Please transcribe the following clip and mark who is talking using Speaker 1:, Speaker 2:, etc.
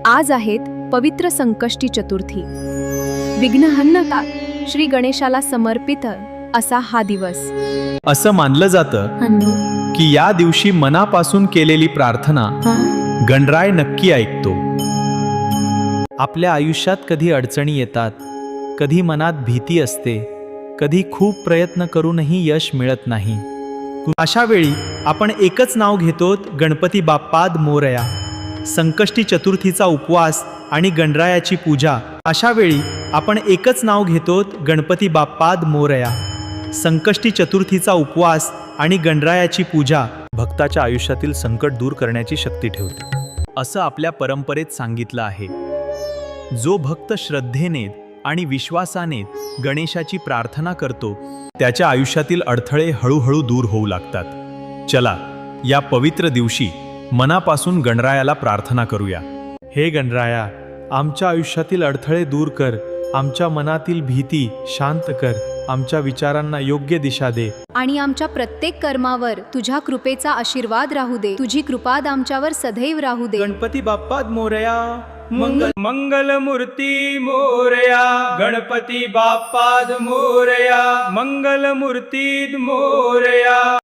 Speaker 1: आज आहेत पवित्र संकष्टी चतुर्थी. विघ्नहर्ता श्री गणेशाला समर्पित असा हा दिवस.
Speaker 2: असं मानलं जातं की या दिवशी मनापासून केलेली प्रार्थना गणराय नक्की ऐकतो. आपल्या आयुष्यात कधी अडचणी येतात, कधी मनात भीती असते, कधी खूप प्रयत्न करूनही यश मिळत नाही. अशा वेळी आपण एकच नाव घेतो, गणपती बाप्पाद मोरया. संकष्टी चतुर्थीचा उपवास आणि गणरायाची पूजा. अशा वेळी आपण एकच नाव घेतो, गणपती बाप्पाद मोरया. संकष्टी चतुर्थीचा उपवास आणि गणरायाची पूजा भक्ताच्या आयुष्यातील संकट दूर करण्याची शक्ती ठेवते, असं आपल्या परंपरेत सांगितलं आहे. जो भक्त श्रद्धेने आणि विश्वासाने गणेशाची प्रार्थना करतो, त्याच्या आयुष्यातील अडथळे हळूहळू दूर होऊ लागतात. चला, या पवित्र दिवशी मनापासून गणरायाला प्रार्थना करूया. हे गणराया, आमच्या आयुष्यातील अडथळे दूर कर, आमच्या मनातील भीती शांत कर, आमच्या विचारांना योग्य दिशा दे
Speaker 1: आणि आमच्या प्रत्येक कर्मावर तुझ्या कृपेचा आशीर्वाद राहू दे. तुझी कृपा आमच्यावर सदैव राहू दे.
Speaker 2: गणपती बाप्पाद मोरया. मंगलमूर्ती मोरया, गणपती बाप्पाद मोरया. मंगलमूर्ती मोरया.